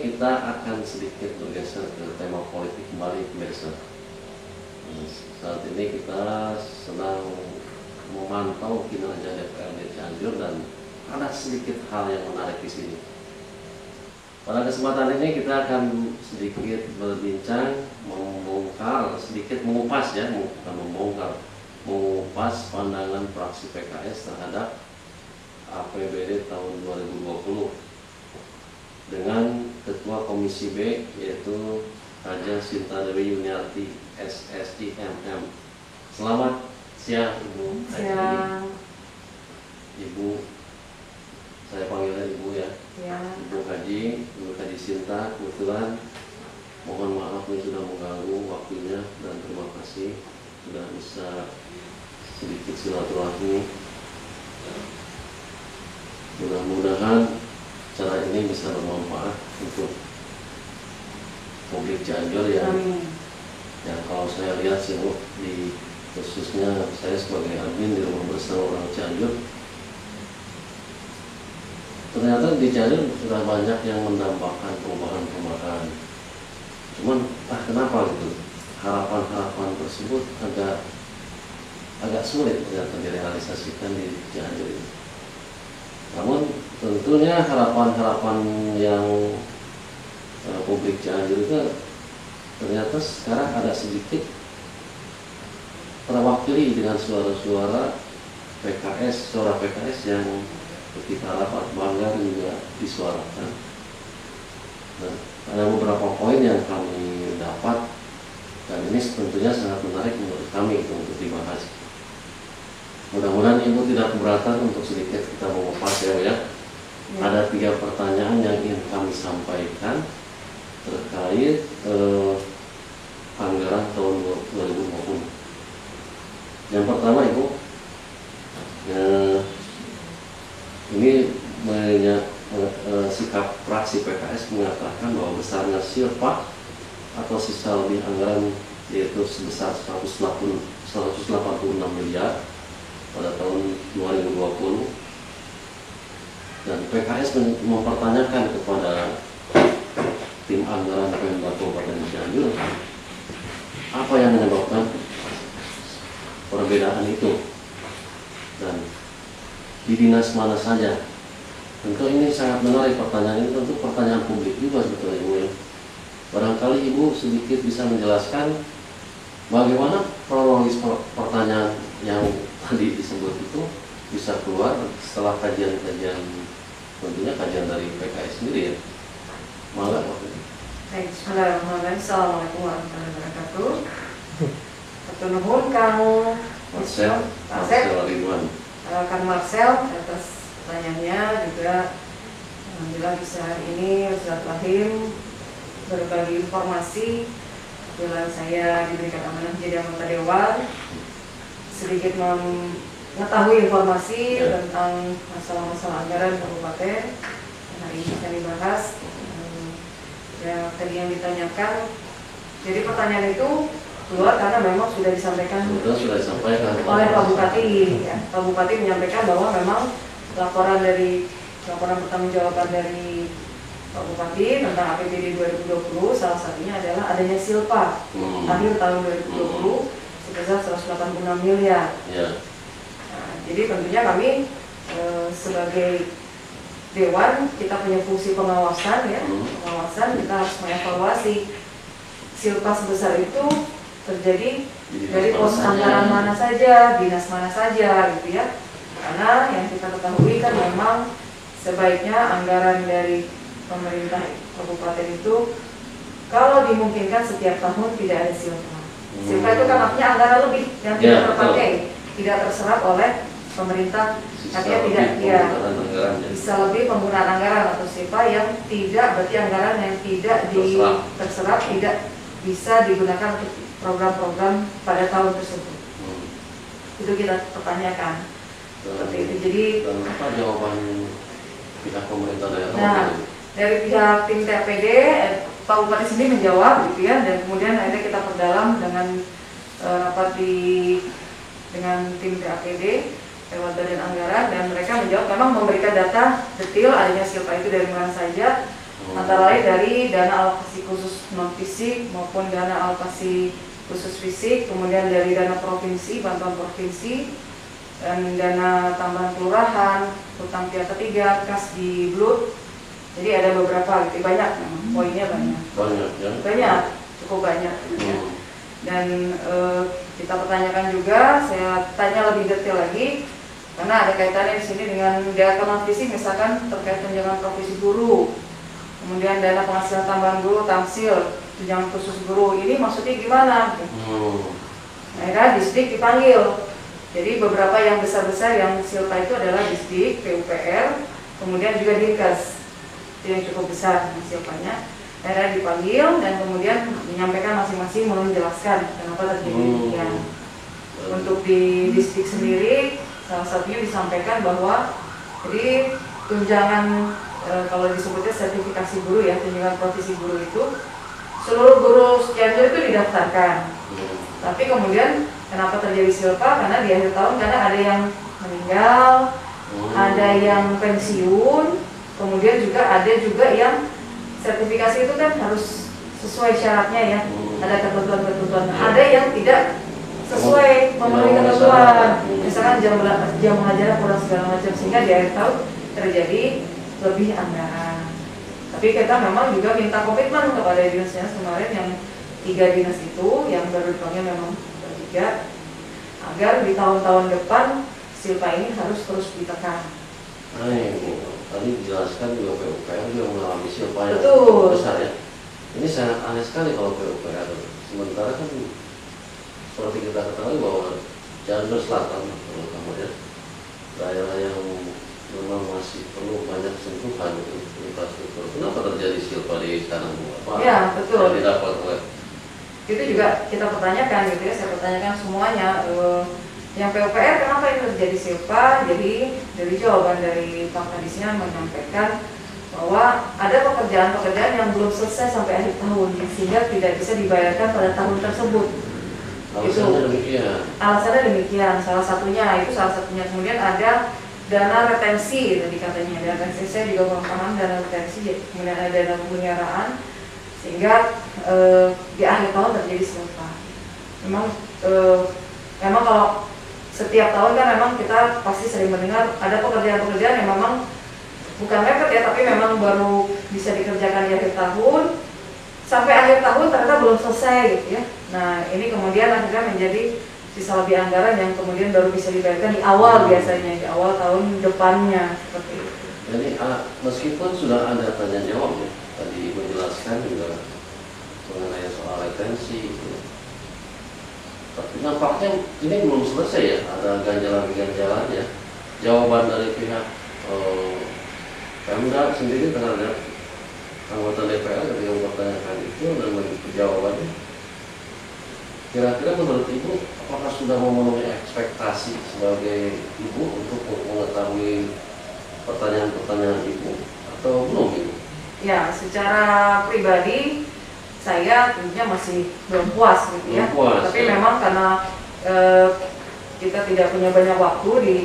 kita akan sedikit bergeser ke tema politik kembali, pemirsa. Saat ini kita sedang memantau kinerja DPRD Cianjur dan ada sedikit hal yang menarik di sini. Pada kesempatan ini kita akan sedikit berbincang, membongkar, sedikit mengupas ya, bukan membongkar, mengupas pandangan fraksi PKS terhadap APBD tahun 2020 dengan Ketua Komisi B yaitu Raja Sinta Dewi Yuniarti SSIMM. Selamat siang Ibu. Siang. Ibu, saya panggilnya Ibu ya. Ya. Ibu Haji Sinta, kebetulan mohon maaf ini sudah mengganggu waktunya dan terima kasih sudah bisa sedikit silaturahmi. Mudah-mudahan cara ini bisa bermanfaat untuk publik Cianjur ya. Yang kalau saya lihat sih di khususnya saya sebagai admin di rumah bersama orang Cianjur, ternyata di Cianjur sudah banyak yang mendambakan perubahan-perubahan. Cuman kenapa gitu harapan-harapan tersebut agak sulit ternyata direalisasikan di Cianjur ini. Namun tentunya harapan-harapan yang publik Cianjur itu ternyata sekarang ada sedikit terwakili dengan suara-suara PKS, suara PKS yang ketika rapat banggar juga disuarakan. Nah, ada beberapa poin yang kami dapat dan ini tentunya sangat menarik menurut kami untuk dibahas. Mudah-mudahan Ibu tidak keberatan untuk sedikit kita mengupas ya. Ada 3 pertanyaan yang ingin kami sampaikan terkait anggaran tahun 2020. Yang pertama Ibu, ini sikap fraksi PKS mengatakan bahwa besarnya silpa atau sisa lebih anggaran yaitu sebesar 186 miliar pada tahun 2020, dan PKS mempertanyakan kepada tim anggaran Pemda Kabupaten Cianjur apa yang menyebabkan perbedaan itu dan di dinas mana saja. Tentu ini sangat menarik pertanyaan ini, tentu pertanyaan publik juga sebetulnya Ibu ya. Barangkali Ibu sedikit bisa menjelaskan bagaimana kronologis pertanyaan yang tadi disebut itu bisa keluar setelah kajian-kajian, tentunya kajian dari PKS sendiri ya. Malah waktu ini. Baik, bismillahirrahmanirrahim. Assalamualaikum warahmatullahi wabarakatuh. Pertemuan kamu Marcel Ridwan. Kang Marcel atas pertanyaannya, juga alhamdulillah bisa hari ini silaturahim berbagi informasi. Kebetulan saya diberikan amanah menjadi anggota dewan, sedikit mengetahui informasi tentang masalah-masalah anggaran kabupaten. Hari ini akan dibahas ya, tadi yang ditanyakan. Jadi pertanyaan itu keluar karena memang sudah disampaikan oleh Pak Bupati ya. Pak Bupati menyampaikan bahwa memang laporan pertanggungjawaban dari Pak Bupati tentang APBD 2020 salah satunya adalah adanya silpa akhir tahun 2020 sebesar 186 miliar. Nah, jadi tentunya kami sebagai dewan kita punya fungsi pengawasan ya, pengawasan kita harus mengevaluasi silpa sebesar itu terjadi dari pos anggaran mana saja, dinas mana saja gitu ya. Karena yang kita ketahui kan memang sebaiknya anggaran dari pemerintah kabupaten itu kalau dimungkinkan setiap tahun tidak ada silpa. Silpa itu kan artinya anggaran lebih yang tidak terpakai, tidak terserap oleh pemerintah, artinya tidak bisa lebih penggunaan anggaran atau silpa yang tidak, berarti anggaran yang tidak terserap, tidak bisa digunakan untuk program-program pada tahun tersebut. Itu kita pertanyakan seperti itu. Jadi apa jawaban pihak pemerintah daerah? Nah, dari pihak tim TAPD, Pak Bupati sendiri menjawab gitu ya, dan kemudian akhirnya kita perdalam dengan rapat dengan tim TAPD lewat Badan Anggaran, dan mereka menjawab memang memberikan data detail adanya silpa itu dari mana saja. Antara lain dari dana alokasi khusus non fisik maupun dana alokasi khusus fisik, kemudian dari dana provinsi, bantuan provinsi, dan dana tambahan kelurahan, hutang pihak ketiga, kas di Blut. Jadi ada beberapa, gitu, banyak, poinnya banyak. Banyak ya? Banyak, cukup banyak. Dan kita pertanyakan juga, saya tanya lebih detail lagi, karena ada kaitannya di sini dengan dana non fisik, misalkan terkait tunjangan profesi guru, kemudian dana penghasilan tambahan guru, tamsil, tunjangan khusus guru. Ini maksudnya gimana? Akhirnya Disdik dipanggil. Jadi beberapa yang besar-besar yang silpa itu adalah Disdik, PUPR, kemudian juga Dinkes. Itu yang cukup besar silpanya. Akhirnya dipanggil dan kemudian menyampaikan masing-masing menjelaskan kenapa terjadi demikian. Untuk di Disdik sendiri, salah satunya disampaikan bahwa jadi tunjangan kalau disebutnya sertifikasi guru ya, tunjangan profesi guru itu seluruh guru Cianjur itu didaftarkan. Tapi kemudian kenapa terjadi silpa? Karena di akhir tahun karena ada yang meninggal, ada yang pensiun, kemudian juga ada juga yang sertifikasi itu kan harus sesuai syaratnya ya. Ada ketentuan-ketentuan. Ada yang tidak sesuai memenuhi ketentuan. Misalkan jam mengajar kurang segala macam, sehingga di akhir tahun terjadi lebih anggaran. Tapi kita memang juga minta komitmen kepada dinas kemarin yang 3 dinas itu yang baru dipanggil memang 3, agar di tahun-tahun depan silpa ini harus terus ditekan. Nah, tadi dijelaskan juga PUPR juga mengalami silpa yang besar ya. Ini sangat aneh sekali kalau PUPR. Sementara kan seperti kita ketahui bahwa Cianjur Selatan terutama ya, daerah yang memang masih perlu banyak sentuhan infrastruktur. Kenapa terjadi silpa di sana? Apa ya, betul. Yang didapat oleh itu juga kita pertanyakan gitu ya, saya pertanyakan semuanya. Yang PUPR kenapa itu terjadi silpa? Jadi dari jawaban dari Pak Kadisnya menyampaikan bahwa ada pekerjaan-pekerjaan yang belum selesai sampai akhir tahun sehingga tidak bisa dibayarkan pada tahun tersebut. Alasannya demikian. Alasannya demikian. Salah satunya. Kemudian ada dana retensi tadi katanya. Dana retensi saya juga kurang paham dana retensi. Kemudian ada dana pemeliharaan sehingga di akhir tahun terjadi silpa. Memang kalau setiap tahun kan memang kita pasti sering mendengar ada pekerjaan-pekerjaan yang memang bukan mepet ya, tapi memang baru bisa dikerjakan di akhir tahun, sampai akhir tahun ternyata belum selesai gitu ya. Nah ini kemudian akhirnya menjadi sisa lebih anggaran yang kemudian baru bisa dibayarkan di awal, biasanya di awal tahun depannya seperti itu. Jadi meskipun sudah ada tanya jawab ya, tadi menjelaskan juga mengenai soal retensi gitu. Tapi nampaknya ini belum selesai ya, ada ganjalan-ganjalan ya. Jawaban dari pihak Pemda sendiri terhadap anggota DPR yang mempertanyakan itu dan jawabannya. Kira-kira menurut Ibu, apakah sudah memenuhi ekspektasi sebagai Ibu untuk mengetahui pertanyaan-pertanyaan Ibu atau belum Ibu? Ya, secara pribadi saya tentunya masih belum puas gitu ya. Tapi ya, memang karena kita tidak punya banyak waktu di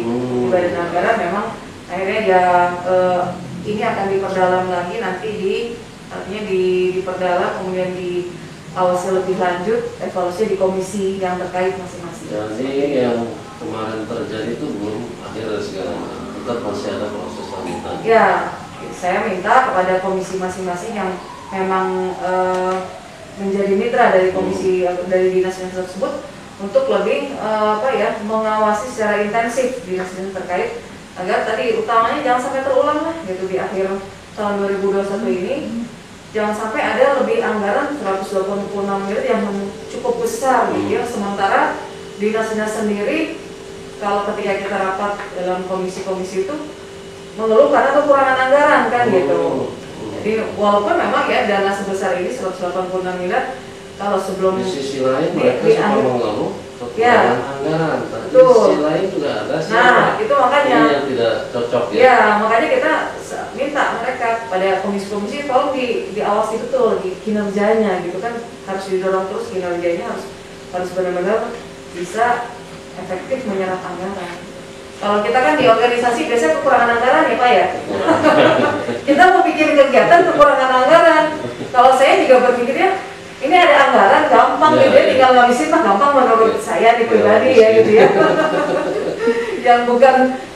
badan anggaran, memang akhirnya ya ini akan diperdalam lagi nanti artinya diperdalam, kemudian diawasi lebih lanjut, evaluasi di komisi yang terkait masing-masing. Jadi yang kemarin terjadi itu belum akhir dari segalanya, tetap masih ada proses lanjutan. Ya, saya minta kepada komisi masing-masing yang memang menjadi mitra dari komisi dari dinas-dinas tersebut untuk lebih mengawasi secara intensif dinas-dinas terkait agar tadi utamanya jangan sampai terulang lah gitu di akhir tahun 2021 ini, jangan sampai ada lebih anggaran 186 miliar yang cukup besar gitu ya. Sementara dinas-dinas sendiri kalau ketika kita rapat dalam komisi-komisi itu mengeluh karena kekurangan anggaran kan gitu. Jadi walaupun memang ya dana sebesar ini 186 miliar, kalau sebelum di sisi lain mereka suka mengeluh kekurangan anggaran, tapi di sisi lain juga ada itu makanya yang tidak cocok ya. Ya, makanya kita minta mereka pada komisi-komisi tolong diawasi betul kinerjanya gitu kan, harus didorong terus kinerjanya, harus benar-benar bisa efektif menyerap anggaran. Kalau kita kan di organisasi biasanya kekurangan anggaran ya Pak ya. Kita mau bikin kegiatan kekurangan anggaran. Kalau saya juga berpikirnya ini ada anggaran gampang gitu ya, tinggal ngabisin mah gampang menurut saya di pribadi ya gitu ya. Yang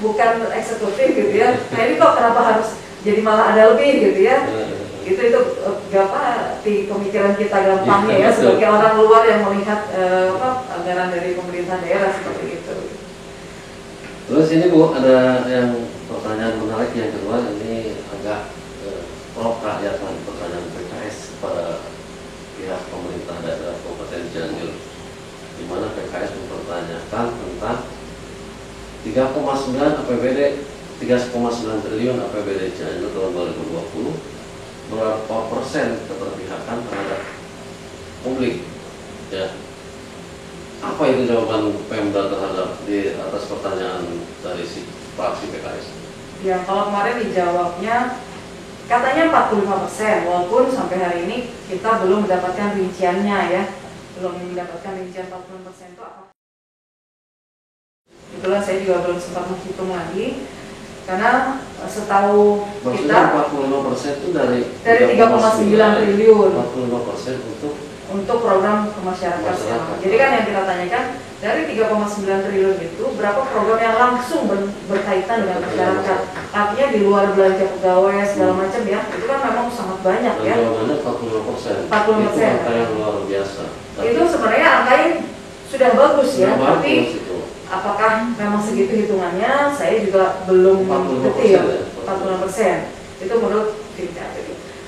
bukan eksekutif gitu ya. Nah ini kok kenapa harus jadi malah ada lebih gitu ya. Itu apa di pemikiran kita gampangnya ya sebagai orang luar yang melihat anggaran dari pemerintah daerah seperti itu. Terus ini Bu, ada yang pertanyaan menarik yang kedua, ini agak pro rakyat, pertanyaan PKS kepada pihak pemerintah daerah Kabupaten Cianjur, di mana PKS mempertanyakan tentang 3,9 APBD 3,9 triliun APBD Cianjur tahun 2020, berapa persen keberpihakan terhadap publik, ya. Apa itu jawaban Pemda terhadap di atas pertanyaan dari si fraksi PKS? Ya, kalau kemarin dijawabnya katanya 45%, walaupun sampai hari ini kita belum mendapatkan rinciannya ya, belum mendapatkan rincian 45% itu apa? Itulah saya juga belum sempat menghitung lagi, karena setahu maksudnya kita 45% itu dari 3,9 triliun 45% untuk program kemasyarakatan. Jadi kan yang kita tanyakan dari 3,9 triliun itu berapa program yang langsung berkaitan dengan masyarakat. Artinya di luar belanja pegawai segala macam ya, itu kan memang sangat banyak ya. Jawabannya 45%. 45%. Itu angka yang luar biasa. Itu sebenarnya angka yang sudah bagus ya, tapi itu. Apakah memang segitu hitungannya? Saya juga belum detail. 45%. Itu menurut kita.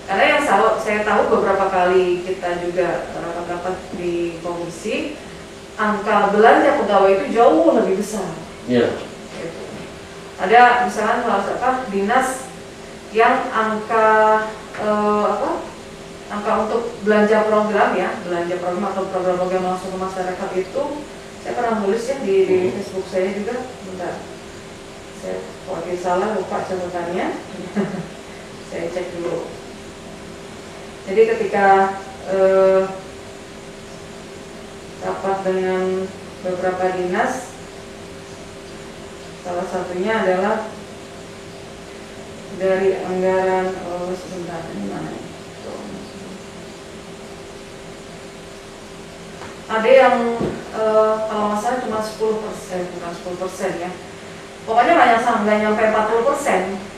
Karena yang saya tahu beberapa kali kita juga rapat-rapat di komisi, angka belanja pegawai itu jauh lebih besar. Iya. Gitu. Ada misalnya salah dinas yang angka angka untuk belanja program ya, belanja program atau program-program langsung ke masyarakat itu, saya pernah nulis ya di Facebook saya juga. Bentar, saya kalau salah lupa catatannya. Saya cek dulu. Jadi ketika rapat dengan beberapa dinas, salah satunya adalah dari anggaran sebentar ini mana? Ada yang kalau nggak salah cuma 10%, bukan 10% ya. Pokoknya nggak nyampe 40%.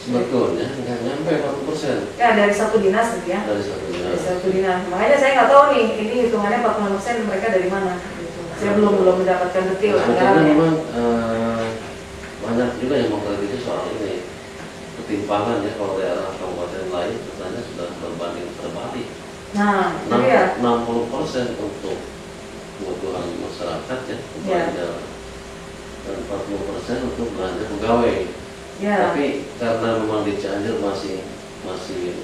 Sebetulnya nggak nyampe 40%. Ya dari satu dinas gitu ya. Dari satu dinas. Dari satu dinas. Makanya saya nggak tahu nih ini hitungannya 40% mereka dari mana. Gitu. Saya belum mendapatkan detail anggarannya. Memang banyak juga yang mengkritisi soal ini ketimpangan ya, kalau daerah kabupaten lain katanya sudah berbanding terbalik. Nah, itu ya. 60% untuk kebutuhan masyarakat ya, belanja, dan 40% untuk belanja pegawai. Ya. Tapi karena memang di Cianjur masih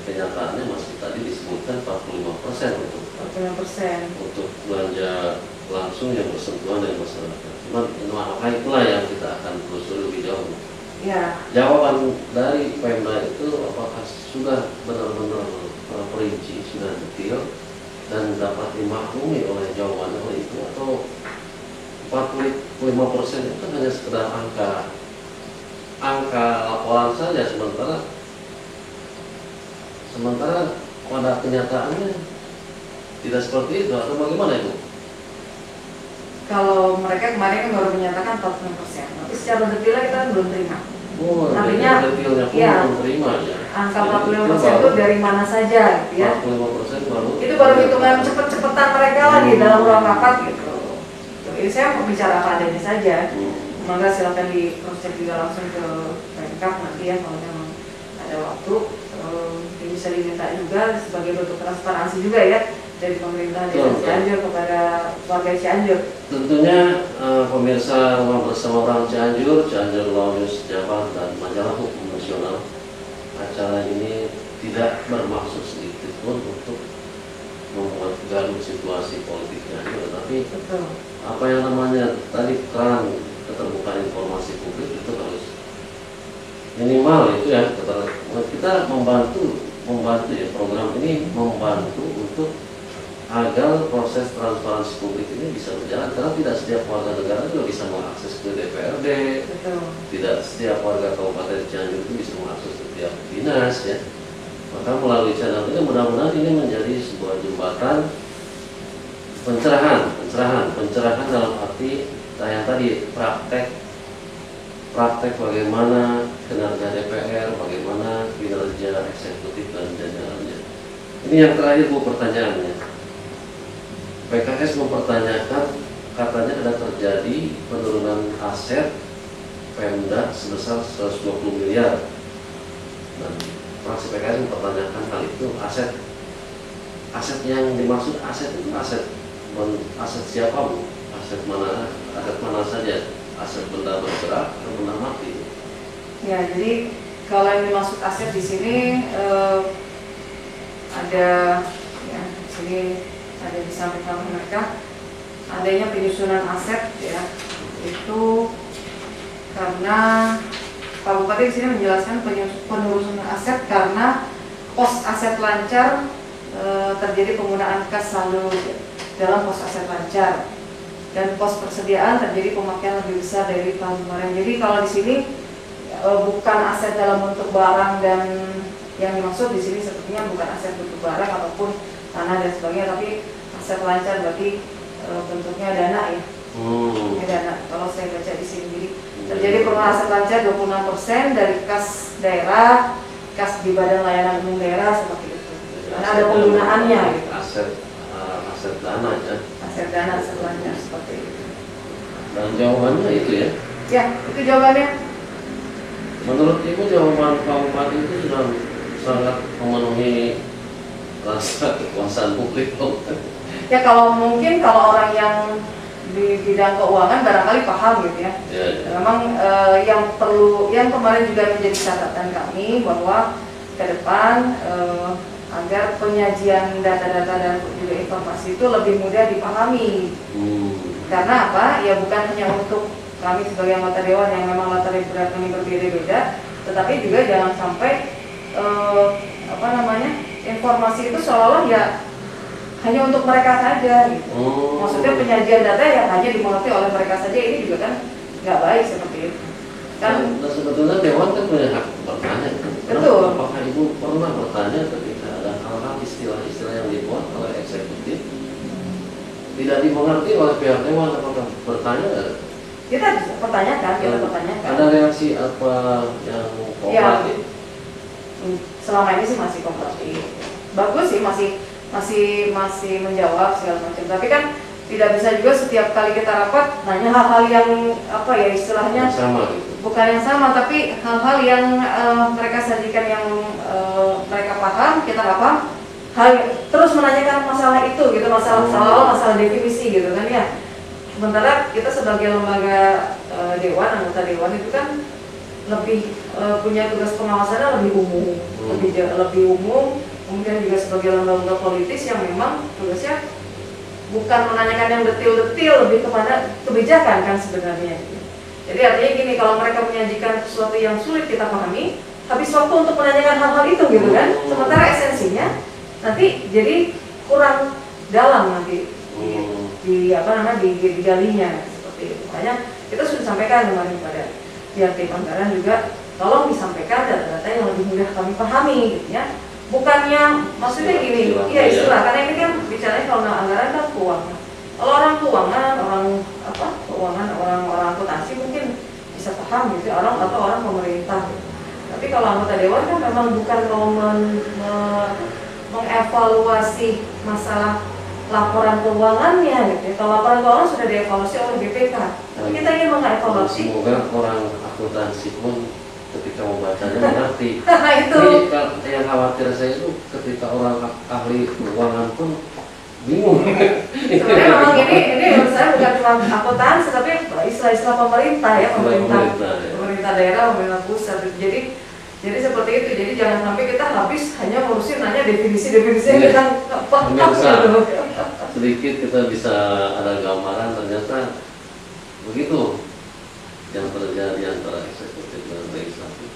kenyataannya masih tadi disebutkan 45% untuk 45% untuk belanja langsung yang bersentuhan dengan masyarakat. Maka itulah yang kita akan telusuri lebih jauh. Ya. Jawaban dari Pemda itu apakah sudah benar-benar perinci, sudah detail dan dapat dimaklumi oleh jawabannya oleh itu, atau 45% itu kan hanya sekedar angka laporan saja, sementara pada kenyataannya tidak seperti itu, atau bagaimana itu? Kalau mereka kemarin kan baru menyatakan 45%, tapi secara detailnya kita belum terima. Oh, artinya detailnya pun ya, belum terima ya. Angka 45% itu dari mana saja gitu ya. 45% baru. Itu baru hitungan cepet-cepetan mereka lagi dalam ruang rapat gitu. Ini saya mau bicara apa adanya saja. Maka silakan di cross check juga langsung ke Pemkab nanti ya, kalau memang ada waktu. Bisa diminta juga sebagai bentuk transparansi juga ya dari pemerintah Desa Cianjur kepada warga Cianjur. Tentunya pemirsa Rumah Bersama Orang Cianjur, Cianjur Law News Jabar, dan Majalah Hukum Nasional, acara ini tidak bermaksud sedikit pun untuk membuat gaduh situasi politik Cianjur, tetapi apa yang namanya tadi keran keterbukaan informasi publik itu harus minimal itu ya. Kita membantu ya, program ini membantu untuk agar proses transparansi publik ini bisa berjalan, karena tidak setiap warga negara juga bisa mengakses ke DPRD. Betul. Tidak setiap warga Kabupaten Cianjur itu bisa mengakses setiap dinas ya. Maka melalui channel ini mudah-mudahan ini menjadi sebuah jembatan pencerahan dalam arti yang tadi praktek bagaimana kinerja DPR, bagaimana kinerja eksekutif dan jajarannya. Ini yang terakhir Bu pertanyaannya. PKS mempertanyakan katanya ada terjadi penurunan aset Pemda sebesar 120 miliar. Dan fraksi PKS mempertanyakan hal itu. Aset yang dimaksud aset itu aset siapa Bu? Aset mana saja? Aset benda bergerak atau benda mati? Ya, jadi kalau yang dimaksud aset di sini ada ya di sini ada disampaikan mereka adanya penyusunan aset ya, itu karena Pak Bupati di sini menjelaskan penyusunan aset karena pos aset lancar terjadi penggunaan kas saldo dalam pos aset lancar dan pos persediaan terjadi pemakaian lebih besar dari tahun kemarin. Jadi kalau di sini bukan aset dalam bentuk barang, dan yang dimaksud di sini sepertinya bukan aset bentuk barang ataupun tanah dan sebagainya, tapi aset lancar berarti bentuknya dana ya. Ya, dana. Kalau saya baca di sini, jadi terjadi penurunan aset lancar 26% dari kas daerah, kas di badan layanan umum daerah seperti itu. Karena ada penggunaannya gitu. Aset dana ya. Aset dana, aset lancar seperti itu. Dan jawabannya itu ya. Ya, itu jawabannya. Menurut Ibu jawaban Pak Bupati itu sudah sangat memenuhi rasa kekuasaan publik. Ya kalau mungkin kalau orang yang di bidang keuangan barangkali paham gitu ya. Memang yang kemarin juga menjadi catatan kami bahwa ke depan agar penyajian data-data dan juga informasi itu lebih mudah dipahami. Karena apa? Ya bukan hanya untuk kami sebagai anggota dewan yang memang latar belakang kami berbeda-beda, tetapi juga jangan sampai informasi itu seolah-olah ya hanya untuk mereka saja gitu. Maksudnya penyajian data yang hanya dimengerti oleh mereka saja, ini juga kan nggak baik seperti itu kan. Nah, sebetulnya dewan kan punya hak bertanya. Betul. Apakah Ibu pernah bertanya ketika ada hal-hal istilah-istilah yang dibuat oleh eksekutif tidak dimengerti oleh pihak dewan, apakah bertanya? Kita bisa pertanyakan, Ada reaksi apa yang kooperatif? Ya, selama ini sih masih kooperatif, bagus sih, masih menjawab segala macam. Tapi kan tidak bisa juga setiap kali kita rapat nanya hal-hal yang apa ya istilahnya yang sama gitu. Bukan yang sama, tapi hal-hal yang mereka sajikan yang mereka paham, kita nggak paham, terus menanyakan masalah itu gitu, masalah definisi gitu kan ya. Sementara kita sebagai lembaga dewan, anggota dewan itu kan lebih punya tugas pengawasannya lebih umum, lebih umum. Kemudian juga sebagai lembaga politis yang memang tugasnya bukan menanyakan yang detil-detil, lebih kepada kebijakan kan sebenarnya. Jadi artinya gini, kalau mereka menyajikan sesuatu yang sulit kita pahami, habis waktu untuk menanyakan hal-hal itu gitu kan. Sementara esensinya nanti jadi kurang dalam nanti digalinya seperti itu. Makanya kita sudah sampaikan kemarin pada pihak tim anggaran juga, tolong disampaikan data-data yang lebih mudah kami pahami gitu ya. Bukannya maksudnya gini, iya istilah, karena ini kan bicaranya kalau anggaran kan keuangan. Kalau orang keuangan, orang akuntansi mungkin bisa paham gitu, orang pemerintah. Gitu. Tapi kalau anggota dewan kan memang bukan mau mengevaluasi masalah laporan keuangannya gitu. Kalau laporan keuangan sudah dievaluasi oleh BPK, tapi kita ingin mengevaluasi. Semoga orang akuntansi pun ketika membacanya mengerti. Itu. Jadi yang khawatir saya itu ketika orang ahli keuangan pun bingung. Sebenarnya memang ini menurut saya bukan cuma akuntansi, tapi istilah-istilah pemerintah ya, pemerintah daerah, pemerintah pusat. Jadi seperti itu. Jadi jangan sampai kita habis hanya ngurusin nanya definisi-definisi yang kita paham. Sedikit kita bisa ada gambaran ternyata begitu yang terjadi antara eksekutif dan legislatif.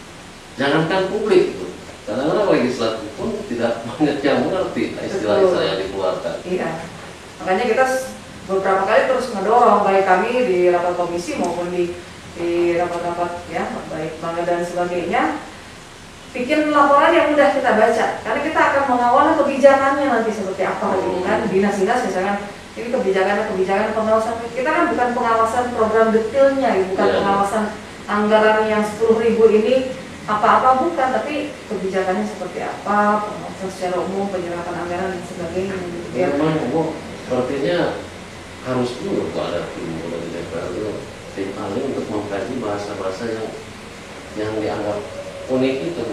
Jangankan publik itu, kadang-kadang legislatif pun tidak banyak yang mengerti istilah-istilah yang dikeluarkan. Iya. Makanya kita beberapa kali terus mendorong, baik kami di rapat komisi maupun di rapat-rapat ya, baik bangga dan sebagainya, bikin laporan yang mudah kita baca, karena kita akan mengawal kebijakannya nanti seperti apa gitu kan. Dinas-dinas misalkan ini kebijakan pengawasan, kita kan bukan pengawasan program detailnya, bukan pengawasan anggaran yang 10.000 ini apa-apa, bukan, tapi kebijakannya seperti apa, pengawasan secara umum, penyerapan anggaran dan sebagainya gitu ya. Memang Bu, sepertinya harus dulu ada tim dari DPR itu, tim ahli untuk mengkaji bahasa-bahasa yang dianggap unik itu.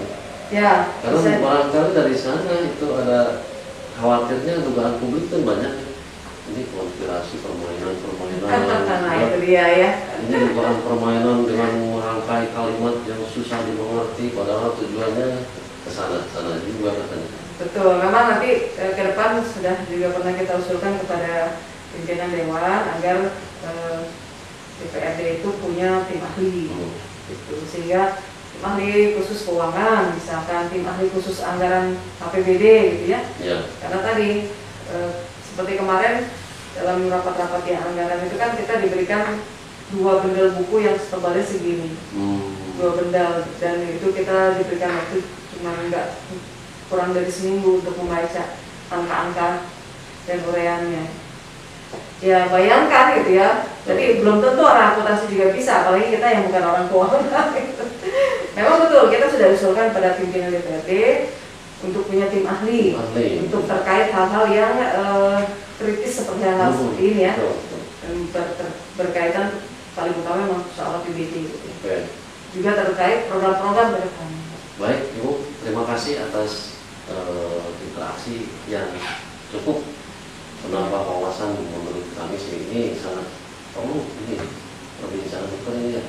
Ya, karena barangkali dari sana itu ada khawatirnya dugaan publik itu banyak. Ini konspirasi permainan nah itu dia ya. Ini bukan permainan dengan merangkai kalimat yang susah dimengerti, padahal tujuannya ke sana juga katanya. Betul, memang nanti ke depan sudah juga pernah kita usulkan kepada pimpinan Dewan agar DPRD itu punya tim ahli, gitu. Sehingga tim ahli khusus keuangan, misalkan tim ahli khusus anggaran APBD gitu ya. Karena tadi seperti kemarin dalam rapat-rapat yang anggaran itu kan kita diberikan 2 bendel buku yang tebalnya segini, 2 bendel, dan itu kita diberikan waktu cuma kurang dari seminggu untuk membaca angka-angka dan uraiannya. Ya bayangkan gitu ya, jadi belum tentu orang akuntansi juga bisa, apalagi kita yang bukan orang keuangan gitu. Memang betul, kita sudah usulkan pada pimpinan DPRD untuk punya tim ahli. Untuk terkait hal-hal yang kritis seperti hal seperti ini ya, dan berkaitan paling utama memang soal APBD gitu. Juga terkait program-program ke depan. Baik Ibu, terima kasih atas interaksi yang cukup menambah wawasan. Menurut kami sih ini sangat perlu ini perbincangan ini ya.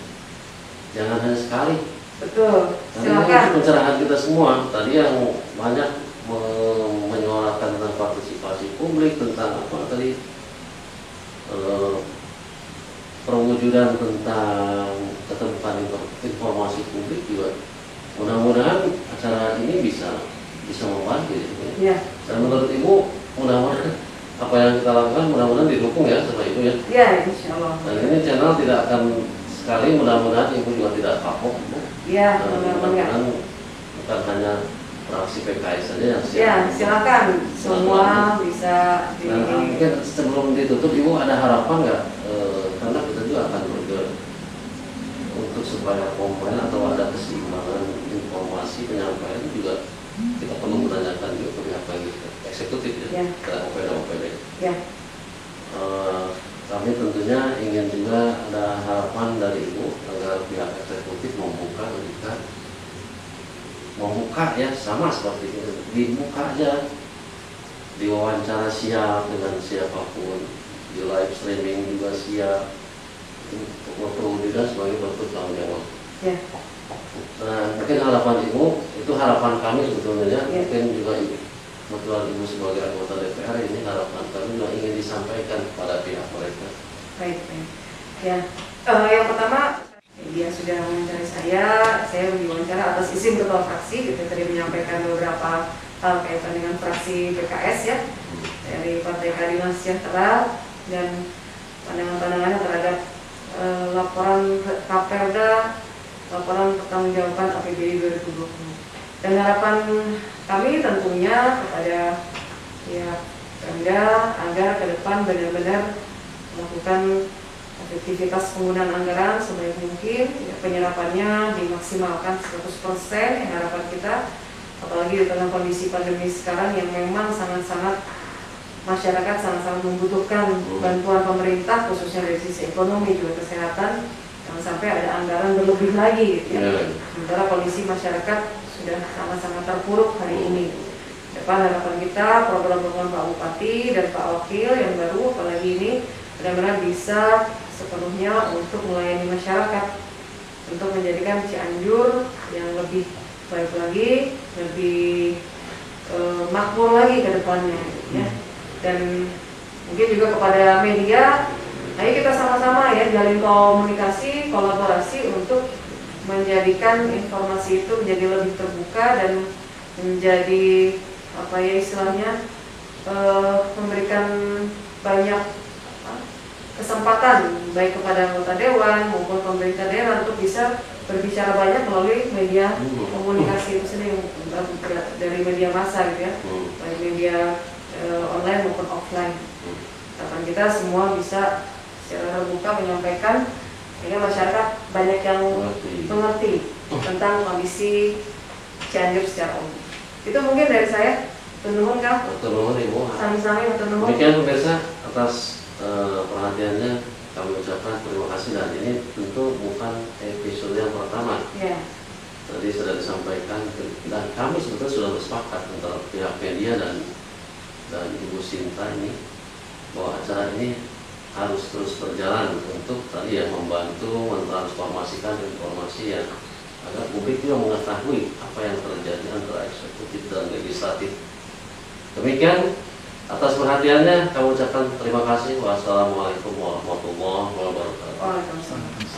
Jangan hanya sekali. Betul. Silakan. Pencerahan kita semua tadi yang banyak menyuarakan tentang partisipasi publik, tentang apa tadi perwujudan tentang keterbukaan informasi publik juga. Mudah-mudahan acara ini bisa membantu ya. Dan menurut Ibu, mudah-mudahan apa yang kita lakukan mudah-mudahan didukung ya sama Ibu ya. Iya, insya Allah. Dan ini channel tidak akan sekali, mudah-mudahan Ibu juga tidak kapok. Iya, mudah-mudahan bukan hanya fraksi PKS saja yang siap. Ya, silakan semua bisa di. Nah, mungkin sebelum ditutup Ibu ada harapan nggak? Karena kita juga akan bergerak untuk supaya komponen atau ada keseimbangan informasi penyampaian juga kita perlu menanyakan juga ke pihak eksekutif ya, ke OPD. Ya. Kami tentunya ingin juga ada harapan dari Ibu agar pihak eksekutif membuka ya, sama seperti itu, dibuka aja, diwawancara siap dengan siapapun, di live streaming juga siap, perwujudan sebagai bentuk tanggung jawab. Ya. Nah, mungkin harapan Ibu, itu harapan kami sebetulnya, ya. Mungkin juga kebetulan Ibu sebagai anggota DPR, ini harapan kami juga ingin disampaikan kepada pihak mereka. Baik. Ya, yang pertama, dia sudah mewawancari saya diwawancara atas izin ketua fraksi, kita tadi menyampaikan beberapa hal kaitan dengan fraksi PKS ya, dari Partai Keadilan Sejahtera, dan pandangan-pandangannya terhadap laporan Raperda, laporan pertanggungjawaban APBD 2020. Dan harapan kami tentunya kepada pihak Pemda agar ke depan benar-benar melakukan efektivitas penggunaan anggaran sebaik mungkin, ya, penyerapannya dimaksimalkan 100%, yang harapan kita, apalagi di tengah kondisi pandemi sekarang yang memang sangat-sangat masyarakat sangat-sangat membutuhkan bantuan pemerintah, khususnya dari sisi ekonomi juga kesehatan, jangan sampai ada anggaran berlebih lagi gitu ya. Sementara kondisi masyarakat sudah sangat-sangat terpuruk hari ini. Depan harapan kita program-program Pak Bupati dan Pak Wakil yang baru apalagi ini benar-benar bisa sepenuhnya untuk melayani masyarakat, untuk menjadikan Cianjur yang lebih baik lagi, lebih makmur lagi ke depannya ya. Dan mungkin juga kepada media, ayo kita sama-sama ya jalin komunikasi, kolaborasi untuk menjadikan informasi itu menjadi lebih terbuka dan menjadi apa ya istilahnya memberikan banyak kesempatan baik kepada anggota dewan maupun pemerintah daerah untuk bisa berbicara banyak melalui media komunikasi itu sendiri, dari media massa gitu ya, baik media online maupun offline. Harapan kita semua bisa secara terbuka menyampaikan sehingga masyarakat banyak yang mengerti tentang kondisi Cianjur secara umum. Itu mungkin dari saya. Nuhun Kang. Nuhun Ibu. Sami-sami nuhun. Demikian pemirsa, atas perhatiannya kami ucapkan terima kasih, dan ini tentu bukan episode yang pertama. Yeah. Tadi sudah disampaikan dan kami sebetulnya sudah bersepakat antara pihak media dan Ibu Sinta ini bahwa acara ini harus terus berjalan untuk tadi ya membantu mentransformasikan informasi yang agar publik juga mengetahui apa yang terjadi antara eksekutif dan legislatif. Demikian, atas perhatiannya kami ucapkan terima kasih. Wassalamualaikum warahmatullahi wabarakatuh. Waalaikumsalam.